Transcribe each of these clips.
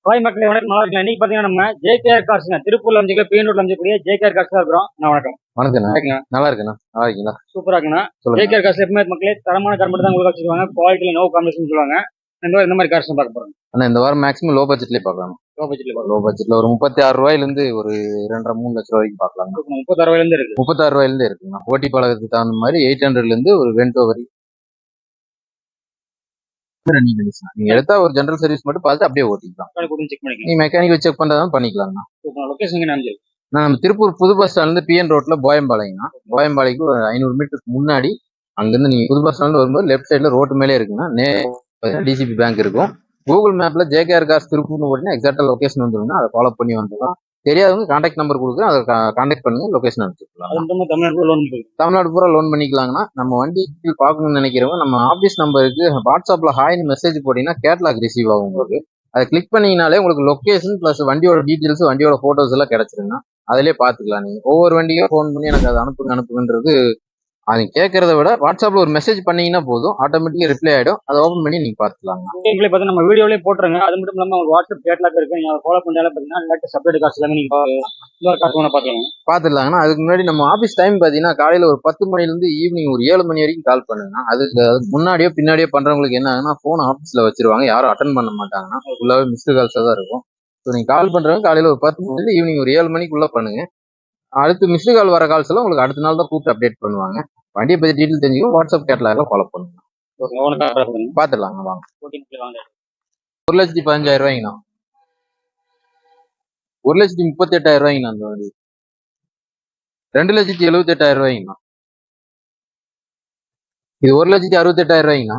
Hi மக்களே, வணக்கம். நல்லா இருக்கலாம். இன்னைக்கு பாத்தீங்கன்னா நம்ம ஜேகேஆர் கார்ஸ்ங்க, திருப்பூர்ல அமைஞ்சிருக்க பிஎன் ரோட்ல அமைஞ்சக்கூடிய ஜேகேஆர் கார்ஸ் தான் இருக்கிறோம். வணக்கம். வணக்கம். வணக்கங்க. நல்லா இருக்குண்ணா. நல்லா இருக்கீங்களா? சூப்பரா இருக்குண்ணா. ஜேகேஆர் கார்ஸ் எப்பவுமே மக்களே தரமான கார் மட்டும் தான் உங்களுக்கு வச்சிருக்காங்க. குவாலிட்டியில நோ காம்பினேஷன் சொல்லுவாங்க. இந்த மாதிரி கார்ஸ் பார்க்க போறோம். ஆனா இந்த வாரம் மேக்ஸிமம் லோ பட்ஜெட்லயே பார்க்கலாம். லோ பட்ஜெட்ல ஒரு 36 ரூபாயில இருந்து ஒரு 2.5-3 லட்சம் வரைக்கும் பார்க்கலாம். 36 ரூபாயில இருந்து இருக்கு. 36 ரூபாயில இருந்து இருக்குண்ணா. ஓட்டி பழகத்துக்கு தகுந்த மாதிரி 800ல இருந்து ஒரு வென்டோ வரைக்கும் நீங்க எடுத்தா ஒரு ஜெனரல் சர்வீஸ் மட்டும் பார்த்து அப்படியே ஓட்டிக்கலாம். நீ மெக்கானிக் செக் பண்றதா பண்ணிக்கலாம். நம்ம திருப்பூர் புது பஸ் ஸ்டாண்ட்ல இருந்து பிஎன் ரோட்ல போயம்பாளையம்னா, போயம்பாளையக்கு ஒரு 500 மீட்டருக்கு முன்னாடி அங்கிருந்து நீங்க புது பஸ் ஸ்டாண்ட்ல வரும்போது லெஃப்ட் சைட்ல ரோட்டு மேலே இருக்குன்னா டிசிபி பேங்க் இருக்கும். கூகுள் மேப்ல ஜேகேஆர் கார்ஸ் திருப்பூர்னு போட்டீங்கன்னா எக்ஸாக்டா லொகேஷன் வந்துருங்க. அதை ஃபாலோ பண்ணி வந்துடலாம். தெரியாதவங்க கான்டாக்ட் நம்பர் கொடுக்குறேன், அதை கான்டாக்ட் பண்ணுங்க, லொகேஷன் அனுப்பிச்சுக்கலாம். தமிழ்நாடு பூரா லோன் பண்ணிக்கலாங்கன்னா, நம்ம வண்டி பார்க்கணும்னு நினைக்கிறவங்க நம்ம ஆஃபீஸ் நம்பருக்கு வாட்ஸ்அப்ல ஹாய்னு மெசேஜ் போட்டீங்கன்னா கேட்லாக் ரிசீவ் ஆகும் உங்களுக்கு. அதை கிளிக் பண்ணீங்கனாலே உங்களுக்கு லொகேஷன் பிளஸ் வண்டியோட டீட்டெயில்ஸ், வண்டியோட போட்டோஸ் எல்லாம் கிடைச்சிருங்க. அதிலே பாத்துக்கலாம். நீங்க ஒவ்வொரு வண்டியும் ஃபோன் பண்ணி எனக்கு அதை அனுப்புங்கன்றது அது கேட்கறத விட வாட்ஸ்அப்ல ஒரு மெசேஜ் பண்ணீங்கன்னா போதும், ஆட்டோமேட்டிக்கா ரிப்ளை ஆயிடும். அதை ஓபன் பண்ணி நீங்க பாத்துக்கலாம். பார்த்து நம்ம வீடியோலயே போட்டுருங்க. அது மட்டும் இல்லாம வாட்ஸ்அப் கேட்லாக் இருக்கு, நீங்க ஃபாலோ பண்ணாலே பாத்தீங்கன்னா செப்பரேட் காசு எல்லாமே நீங்க பாத்துடலாங்கன்னா. அதுக்கு முன்னாடி நம்ம ஆபீஸ் டைம் பாத்தீங்கன்னா காலையில ஒரு 10 மணில இருந்து ஈவினிங் ஒரு 7 மணி வரைக்கும் கால் பண்ணுங்க. அதுக்கு முன்னாடியோ பின்னாடியோ பண்றவங்களுக்கு என்ன ஆகுதுன்னா போன் ஆபீஸ்ல வச்சிருவாங்க, யாரும் அட்டன் பண்ண மாட்டாங்கன்னா ஃபுல்லாவே மிஸ்டு கால்ஸா தான் இருக்கும். ஸோ நீங்க கால் பண்றவங்க காலையில ஒரு 10 மணில இருந்து ஈவினிங் ஒரு 7 மணிக்குள்ள பண்ணுங்க. அடுத்து மிஸ்டு கால் வர கால்ஸ் எல்லாம் உங்களுக்கு அடுத்த நாள் தான் கூப்பிட்டு அப்டேட் பண்ணுவாங்க. வண்டியை பத்தி டீட்டெயில் தெரிஞ்சுக்கும் வாட்ஸ்அப் கேட்லாக்ல ஃபாலோ பண்ணுங்க. பாத்துடலாங்க. வாங்க. 1,15,000 ரூபாய்ங்கண்ணா. 1,38,000 ரூபாய்ங்கண்ணா. அந்த வண்டி 2,78,000 ரூபாய்ங்கண்ணா. இது 1,68,000 ரூபாய்ங்கண்ணா.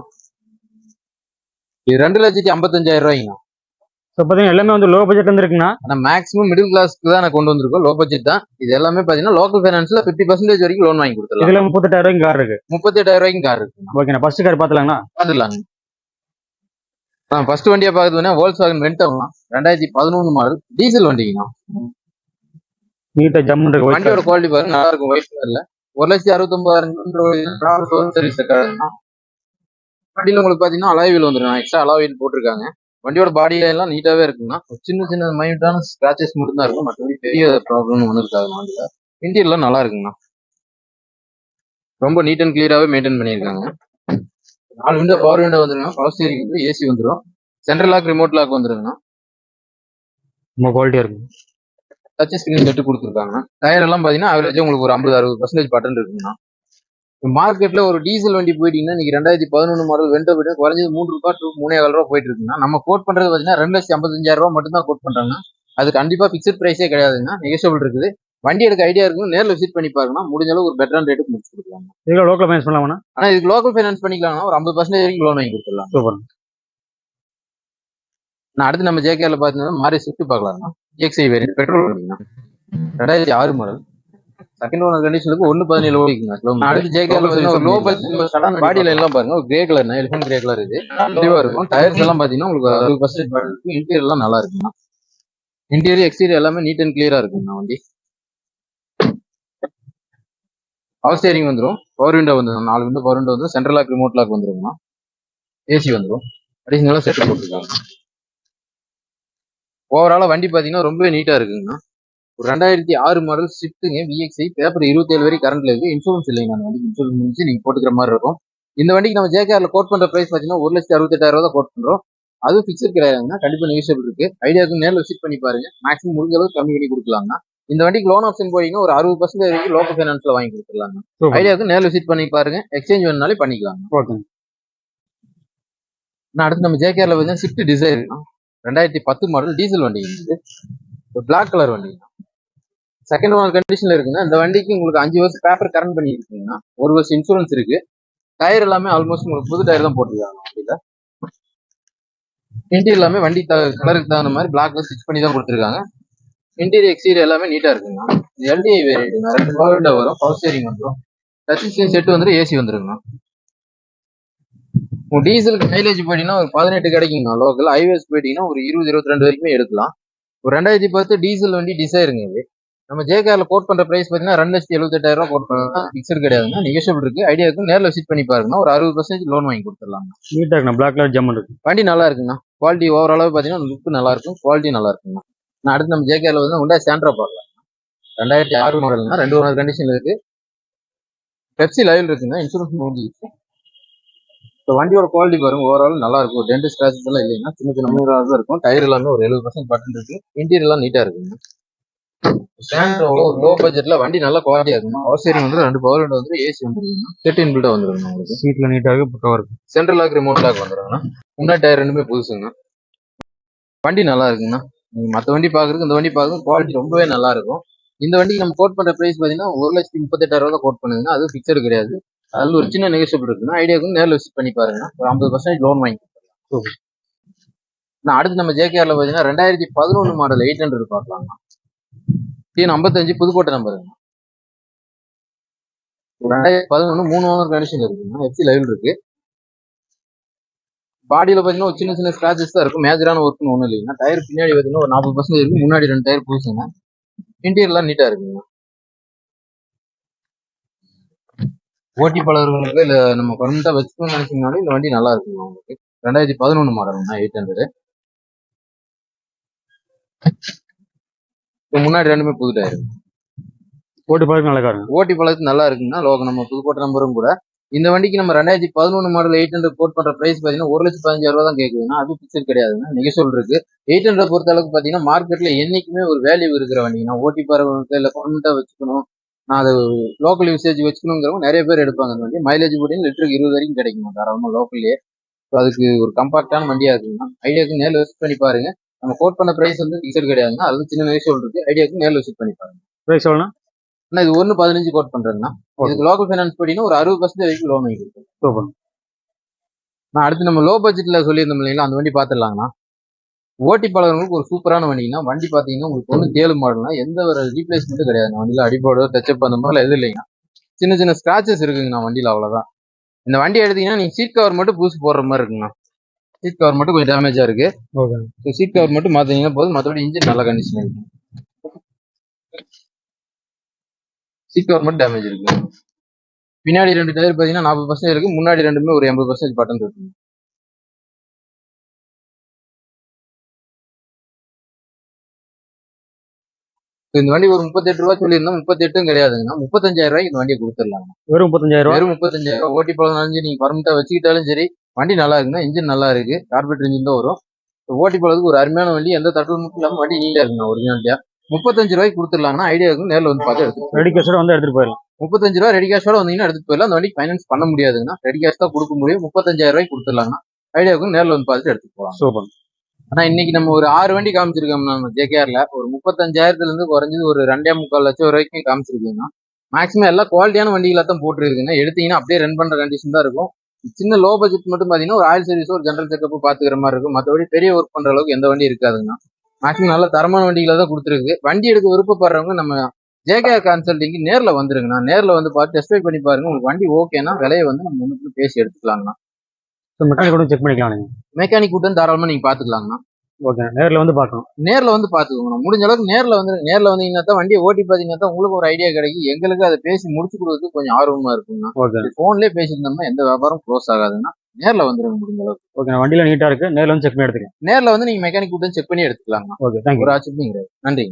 இது 2,55,000 ரூபாய்ங்கண்ணா. எல்லாமே வந்து லோ பட்ஜெட் இருக்குண்ணா. ஆனா மேக்ஸிமம் மிடில் கிளாஸ்க்கு தான் நான் கொண்டு வந்திருக்கோம். லோ பட்ஜெட் தான் இது எல்லாமே. பாத்தீங்கன்னா லோக்கல் ஃபைனான்ஸ்ல 50% வரைக்கும் லோன் வாங்கி கொடுத்துருலாம். இதுல 38,000 ரூபாய்க்கு கார் இருக்கு. 38,000 ரூபாய்க்கு கார் இருக்கு. ஓகேண்ணா. ஃபர்ஸ்ட் கார் பாத்துலாங்கண்ணா. பாத்துலாங்க. ஃபர்ஸ்ட் வண்டியா பாக்குதுன்னா வோல்க்ஸ்வாகன் வென்டோ 2011 மாடல் டீசல் வண்டிங்கண்ணா. நீட்டா ஜம்முன்னு இருக்கு. வண்டியோட குவாலிட்டி பாருங்க, நல்லா இருக்கும். ஒயிட் கலர்ல 1,69,000 சர்வீஸ் ரெக்கார்டுங்கண்ணா. வண்டியில உங்களுக்கு பாத்தீங்கன்னா அலாய் வீல் வந்துடும். எக்ஸ்ட்ரா அலாய் வீல் போட்டிருக்காங்க. வண்டியோட பாடியில எல்லாம் நீட்டாவே இருக்குன்னா, சின்ன சின்ன மைனூட்டான ஸ்கிராச்சஸ் மட்டும் தான் இருக்கும். மற்றபடி பெரிய ப்ராப்ளம் ஒன்றும் இருக்காது. வண்டியில இன்டீரியர்லாம் நல்லா இருக்குங்கண்ணா. ரொம்ப நீட் அண்ட் கிளியராகவே மெயின்டைன் பண்ணியிருக்காங்க. 4 விண்டோ பவர் விண்டோ வந்துருங்க. பவர் ஸ்டீரிங் வந்து ஏசி வந்துடும். சென்ட்ரல் லாக், ரிமோட் லாக் வந்துருங்கண்ணா. ரொம்ப குவாலிட்டியா இருக்கு. டச் ஸ்கிரீன் செட்டு கொடுத்துருக்காங்க. டயர் எல்லாம் பாத்தீங்கன்னா அவரேஜ் உங்களுக்கு ஒரு 50-60% பட்டன் இருக்குங்கண்ணா. மார்க்கெட்ல ஒரு டீசல் வண்டி போயிட்டீங்கன்னா இன்னைக்கு 2011 மாடல் வெண்டோ போயிட்டு குறைஞ்சது 3 ரூபாய் to 3.25 ரூபா போயிட்டு இருக்குன்னா, நம்ம கோட் பண்றது பாத்தீங்கன்னா 2,55,000 ரூபாய் மட்டும் தான் கோட் பண்றாங்க. அது கண்டிப்பா பிக்சட் பிரைஸே கிடையாதுன்னா, நெகோஷியபிள் இருக்குது. வண்டி எடுக்க ஐடியா இருக்கும், நேரில் விசிட் பண்ணி பாருங்கன்னா முடிஞ்ச அளவு ஒரு பெட்டரான ரேட்டுக்கு முடிச்சு கொடுக்கலாம். இதுல லோக்கல் ஃபைனான்ஸ் பண்ணலாமா? ஆனா இதுக்கு லோக்கல் ஃபைனான்ஸ் பண்ணிக்கலாம்னா ஒரு 50% வரைக்கும் லோன் வாங்கி கொடுத்துடலாம். சூப்பர். நான் அடுத்து நம்ம ஜேகேல பாத்தீங்கன்னா மாரி ஸ்விஃப்ட் பார்க்கலாம். எக்ஸ்ஐ வேரியன்ட் பெட்ரோல் வண்டிங்கன்னா 2006 மாடல் செகண்ட் ஓனர் கண்டிஷனுக்கு 1.17 ஓடிக்குங்க. அடுத்து ஜேகேல லோ பட்ஜெட் பாடியில எல்லாம் பாருங்க, ஒரு grey colour, elephant grey colour இது தெளிவா இருக்கும். டயர்ஸ் எல்லாம் பாத்தீங்கன்னா உங்களுக்கு 60% இருக்கும். இன்டீரியர் எல்லாம் நல்லா இருக்குங்க. இன்டீரியர் எக்ஸ்டீரியர் எல்லாமே நீட் அண்ட் கிளியரா இருக்குங்க. வண்டி பவர் ஸ்டேரிங் வந்துடும். பவர் விண்டோ வந்துடும். 4 விண்டோ பவர் விண்டோ வந்து சென்ட்ரல் லாக், ரிமோட் லாக் வந்துருங்கண்ணா. ஏசி வந்துடும். அடிஷனலா செட் போட்டுருக்காங்க. ஓவராலா வண்டி பாத்தீங்கன்னா ரொம்பவே நீட்டா இருக்குங்கண்ணா. ஒரு 2006 மாடல் ஸ்விஃப்ட்டுங்க விஎக்ஸ்ஐ. பேப்பர் 27 வரைக்கும் கரண்ட்ல இருக்கு. இன்சூரன்ஸ் இல்லைங்க. அந்த வண்டிக்கு இன்சூரன்ஸ் முடிச்சு நீங்க போட்டுக்கிற மாதிரி இருக்கும். இந்த வண்டிக்கு நம்ம ஜேகேஆர்ல கோட் பண்ற பிரைஸ் பாத்தீங்கன்னா 1,68,000 தான் கோட் பண்றோம். அதுவும் பிக்சர் கிடையாதுங்கன்னா, கண்டிப்பா நெகோஷியபிள் இருக்கு. ஐடியாவுக்கு நேரில் விசிட் பண்ணி பாருங்க. மேக்ஸிமம் முடிஞ்ச அளவுக்கு கம்மி பண்ணி கொடுக்கலாங்க. இந்த வண்டிக்கு லோன் ஆப்ஷன் போறீங்கன்னா ஒரு 60% வரைக்கும் லோக்கல் ஃபைனான்ஸ்ல வாங்கி கொடுத்துடலாங்க. ஐடியாவுக்கு நேரில் விசிட் பண்ணி பாருங்க. எக்ஸ்சேஞ்ச் வேணுனாலே பண்ணிக்கலாம். நான் அடுத்து நம்ம ஜேகேஆர்ல வந்து ஸ்விஃப்ட் டிசைர் 2010 மாடல் டீசல் வண்டி. ஒரு பிளாக் கலர் வண்டி செகண்ட் ஓனர் கண்டிஷன்ல இருக்குங்க. இந்த வண்டிக்கு உங்களுக்கு 5 வருஷம் பேப்பர் கரண்ட் பண்ணி இருக்குங்கன்னா, 1 வருஷம் இன்சூரன்ஸ் இருக்கு. டயர் எல்லாமே ஆல்மோஸ்ட் உங்களுக்கு புது டயர் தான் போட்டுருக்காங்க வண்டியில. இன்டீரியர் எல்லாமே வண்டி கலருக்கு தகுந்த மாதிரி பிளாக்ல ஸ்டிச் பண்ணி தான் கொடுத்துருக்காங்க. இன்டீரியர் எக்ஸ்டீரியர் எல்லாமே நீட்டா இருக்குங்க. எல்டிஐ வேரியன்ட் 2 பவர் விண்டோ வரும். பவர் ஸ்டீரிங் வந்துடும். டச் ஸ்கிரீன் செட் வந்துடும். ஏசி வந்துருங்க. டீசலுக்கு மைலேஜ் போயிட்டீங்கன்னா ஒரு 18 கிடைக்குங்க. லோக்கல் ஹைவேஸ் போயிட்டீங்கன்னா ஒரு 20-22 வரைக்குமே எடுக்கலாம். ஒரு 2010 டீசல் வண்டி டிசைருங்க இது. நம்ம ஜேகேஆர்ல கோட் பண்ற பிரைஸ் பாத்தீங்கன்னா 2,78,000 கோட் பண்ணலாம். பிக்சர் கிடையாதுன்னா நெகோஷியபிள் இருக்கு. ஐடியா இருக்கு, நேரில் விசிட் பண்ணி பாருங்க. ஒரு 60% லோன் வாங்கி கொடுத்துடலாம். நீட்டா இருக்குண்ணா, பிளாக் கலர் ஜம்மன் இருக்கு. வண்டி நல்லா இருக்குண்ணா. குவாலிட்டி ஓவராலாக பாத்தீங்கன்னா லுக் நல்லா இருக்கும், குவாலிட்டி நல்லா இருக்குண்ணா. நான் அடுத்து நம்ம ஜேகேஆர்ல வந்து Hyundai Santro பார்க்கலாம். 2006 மாடல்னா 2 ஓனர் கண்டிஷன்ல இருக்கு. பெப்சி லைவ் இருக்குங்க, இன்சூரன்ஸ் முடிஞ்சிருக்கு. இப்போ வண்டியோட குவாலிட்டி பாருங்க, ஓவரால் நல்லா இருக்கும். டென்ட் ஸ்கிராச்சஸ் எல்லாம் இல்லைன்னா சின்ன சின்ன மூணாவது தான் இருக்கும். டயர் எல்லாமே ஒரு 70% பட்டன் இருக்கு. இன்டீரியர் எல்லாம் நீட்டா இருக்குங்க. சாண்ட்ரோல ஒரு லோ பட்ஜெட்ல வண்டி நல்ல குவாலிட்டியா இருக்குங்க. அவசரம் வந்து 2 பவர் விண்டோ வந்து ஏசி வந்துருக்குங்க. 13 பில்டா வந்துருங்க. உங்களுக்கு சீட்ல நீட்டா இருக்கு, புட்டா இருக்கு. சென்ட்ரல் லாக், ரிமோட் லாக் வந்துருங்க. முன்னாடி டயர் ரெண்டுமே புதுசுங்க. வண்டி நல்லா இருக்குங்கண்ணா. நீங்க மற்ற வண்டி பாக்குறதுக்கு இந்த வண்டி பாக்குறது குவாலிட்டி ரொம்பவே நல்லா இருக்கும். இந்த வண்டிக்கு நம்ம கோட் பண்ற பிரைஸ் பாத்தீங்கன்னா 1,38,000 கோட் பண்ணுதுங்க. அது பிக்சர் கிடையாது. அதுல ஒரு சின்ன நெகோஷியபிள் இருக்குன்னா ஐடியாவுக்கு நேரில் விசிட் பண்ணி பாருங்க. ஒரு 50% லோன் வாங்கி கொடுத்துருலாம். நான் அடுத்து நம்ம ஜேகேஆர்ல பாத்தீங்கன்னா 2011 மாடல் 800 பார்க்கலாங்க. டிஎன் 55 புதுக்கோட்டை நம்பருங்க. 2011 3 ஓனர் கண்டிஷன் இருக்குங்க. எஃப்சி லைவ் இருக்கு. பாடியில பாத்தீங்கன்னா ஒரு சின்ன சின்ன ஸ்கிராச்சஸ் தான் இருக்கும். மேஜரான ஒர்க்னு ஒன்றும் இல்லைங்க. டயர் பின்னாடி பாத்தீங்கன்னா ஒரு 40% இருக்கு. முன்னாடி 2 டயர் புதுசுங்க. இன்டீரியர்லாம் நீட்டா இருக்குங்க. ஓட்டி பழகிறவங்களுக்கு இல்ல நம்ம பர்மனண்டா வச்சுக்கணும்னு நினைச்சீங்கனாலும் இந்த வண்டி நல்லா இருக்குங்க. உங்களுக்கு 2011 மாடல்னா 800. முன்னாடி ரெண்டுமே புது டயர். ஓட்டி பழக்கம் நல்லா இருக்கு. ஓட்டி பழக்கத்துக்கு நல்லா இருக்குங்கன்னா லோகம் நம்ம புதுக்கோட்டை நம்பரும் கூட. இந்த வண்டிக்கு நம்ம 2011 மாடல் 800 கோட் பண்ற பிரைஸ் பாத்தீங்கன்னா 1,15,000 தான் கேட்குதுன்னா அது பிக்சர் கிடையாதுங்க. நெகோஷியபிள் இருக்கு. 800 பொறுத்த அளவுக்கு பாத்தீங்கன்னா மார்க்கெட்ல என்னைக்குமே ஒரு வேல்யூ இருக்கிற வண்டிங்கன்னா ஓட்டி பரவலுக்கு இல்ல பர்மனண்டா வச்சுக்கணும், நான் அது லோக்கல் யூசேஜ் வச்சுக்கணுங்கிறவங்க நிறைய பேர் எடுப்பாங்க. அந்த வண்டி மைலேஜ் போட்டீங்கன்னா லிட்டருக்கு 20 வரைக்கும் கிடைக்கும் தாராளமா லோக்கல்லே. அதுக்கு ஒரு கம்பாக்டான வண்டியா இருக்குன்னா ஐடியாவுக்கு நேரில் விசிட் பண்ணி பாருங்க. நம்ம கோட் பண்ண பிரைஸ் வந்து பிக்சர் கிடையாதுன்னா அது சின்ன நெகோஷியபிள் இருக்கு. ஐடியாவுக்கு நேரில் விசிட் பண்ணி பாருங்க. பிரைஸ் எவ்வளோ? இது 1,15 கோட் பண்றேன்னா இதுக்கு லோக்கல் ஃபைனான்ஸ் படினா ஒரு 60% வரைக்கும் லோன் வாங்கி கொடுக்கும். நான் அடுத்து நம்ம லோ பட்ஜெட்ல சொல்லியிருந்தோம் இல்லைங்களா, அந்த வண்டி பாத்துடலாங்கண்ணா. ஓட்டி பழகிறவங்களுக்கு ஒரு சூப்பரான வண்டிங்கன்னா வண்டி பாத்தீங்கன்னா உங்களுக்கு 97 மாடல்னா எந்த ஒரு ரீப்ளேஸ்மெண்ட்டும் கிடையாது. வண்டியில அடிப்போட டச்சப் அந்த மாதிரிலாம் எதுவும் இல்லைங்க. சின்ன சின்ன ஸ்கிராச்சஸ் இருக்குங்கண்ணா வண்டியில, அவ்வளவுதான். இந்த வண்டி எடுத்தீங்கன்னா நீங்க சீட் கவர் மட்டும் புதுசு போடுற மாதிரி இருக்குங்கண்ணா. சீட் கவர் மட்டும் கொஞ்சம் டேமேஜா இருக்கு. சீட் கவர் மட்டும் மாத்தீங்கன்னா போதும், மற்றபடி இன்ஜின் நல்ல கண்டிஷன் இருக்கு. சீட் கவர் மட்டும் டேமேஜ் இருக்கு. பின்னாடி 2 டயர் பாத்தீங்கன்னா 40% இருக்கு. முன்னாடி ரெண்டுமே ஒரு 80% பட்டன் இருக்கு. இந்த வண்டி ஒரு 38 ரூபாய் சொல்லியிருந்தோம். 38 கிடையாதுங்கன்னா 35,000 ரூபாய்க்கு இந்த வண்டியை கொடுத்துடலாம். வெறும் 35,000? வெறும் 35,000. ஓட்டி பழகினாலும் நீங்க பர்மனண்டா வச்சுக்கிட்டாலும் சரி, வண்டி நல்லா இருக்குன்னா இன்ஜின் நல்லா இருக்கு. கார்பரேட் இன்ஜின் தான் வரும். ஓட்டி பழகுக்கு ஒரு அருமையான வண்டி, எந்த தட்டல் மட்டும் இல்லாம வண்டி நீட்டா இருக்குங்க. ஒரிஜினாலிட்டியா 35 ரூபாய்க்கு கொடுத்துடலாம்னா ஐடியா இருக்கும். நேரில் வந்து பார்த்து எடுத்து ரெடி கேஷோட வந்து எடுத்துட்டு போயிடலாம். 35 ரூபாய் ரெடி கேஷோட வந்தீங்கன்னா எடுத்துட்டு போயிடலாம். அந்த வண்டிக்கு ஃபைனான்ஸ் பண்ண முடியாதுங்கன்னா ரெடி கேஷ் தான் கொடுக்க முடியும். 35,000 ரூபாய்க்கு கொடுத்துடலாம்னா ஐடியாவுக்கும் நேரில் வந்து பார்த்துட்டு எடுத்துட்டு போகலாம். சூப்பர். ஆனா இன்னைக்கு நம்ம ஒரு 6 வண்டி காமிச்சிருக்கோம் நம்ம ஜேகேஆர்ல. ஒரு 35,000 இருந்து குறைஞ்சது ஒரு 2.25 லட்சம் வரைக்கும் காமிச்சிருக்கீங்கன்னா மேக்ஸிமம் எல்லாம் குவாலிட்டியான வண்டிகளா தான் போட்டுருக்குன்னா எடுத்தீங்கன்னா அப்படியே ரன் பண்ற கண்டிஷன் தான் இருக்கும். சின்ன லோ பட்ஜெட் மட்டும் பாத்தீங்கன்னா ஒரு ஆயில் சர்வீஸ், ஒரு ஜெனரல் செக்அப் பாத்துக்கிற மாதிரி இருக்கும். மற்றபடி பெரிய ஒர்க் பண்ற அளவுக்கு எந்த வண்டி இருக்காதுங்கன்னா மேக்ஸிமம் நல்ல தரமான வண்டிகளை தான் கொடுத்துருக்கு. வண்டி எடுக்க விருப்பப்படுறவங்க நம்ம ஜேகேஆர் கன்சல்டிங்க்கு நேர்ல வந்துருங்கண்ணா. நேர்ல வந்து பார்த்து டெஸ்ட் ட்ரைவ் பண்ணி பாருங்க. உங்களுக்கு வண்டி ஓகேன்னா விலையை வந்து நம்ம முன்னுக்கு பேசி எடுத்துக்கலாங்கண்ணா. மெக்கானிக் கூட செக் பண்ணிக்கலாம். மெக்கானிக் கூட்டம் தாராளமா நீங்க பாத்துக்கலாங்கண்ணா. ஓகே, நேர்ல வந்து பார்க்கணும். நேர்ல வந்து பாத்துக்கோங்க. முடிஞ்ச அளவுக்கு நேர்ல வந்து நேர்ல வந்தீங்கன்னா தான் வண்டியை ஓட்டி பாத்தீங்கன்னா தான் உங்களுக்கு ஒரு ஐடியா கிடைக்கும். எங்களுக்கு அதை பேசி முடிச்சு கொடுக்கறதுக்கு கொஞ்சம் ஆர்வமா இருக்குங்கண்ணா. போன்லயே பேசியிருந்தோம்னா எந்த வியாபாரம் க்ளோஸ் ஆகாதுன்னா நேர்ல வந்துருங்க முடிஞ்ச அளவுக்கு. ஓகே, வண்டியில நீட்டா இருக்கு. நேர்ல வந்து செக் பண்ணி எடுத்துக்கலாம். நேர்ல வந்து நீங்க மெக்கானிக் கூட்டம் செக் பண்ணி எடுத்துக்கலாங்கண்ணா. Okay, thank you. ஒரு ஆச்சரியம் கிடையாது. நன்றி.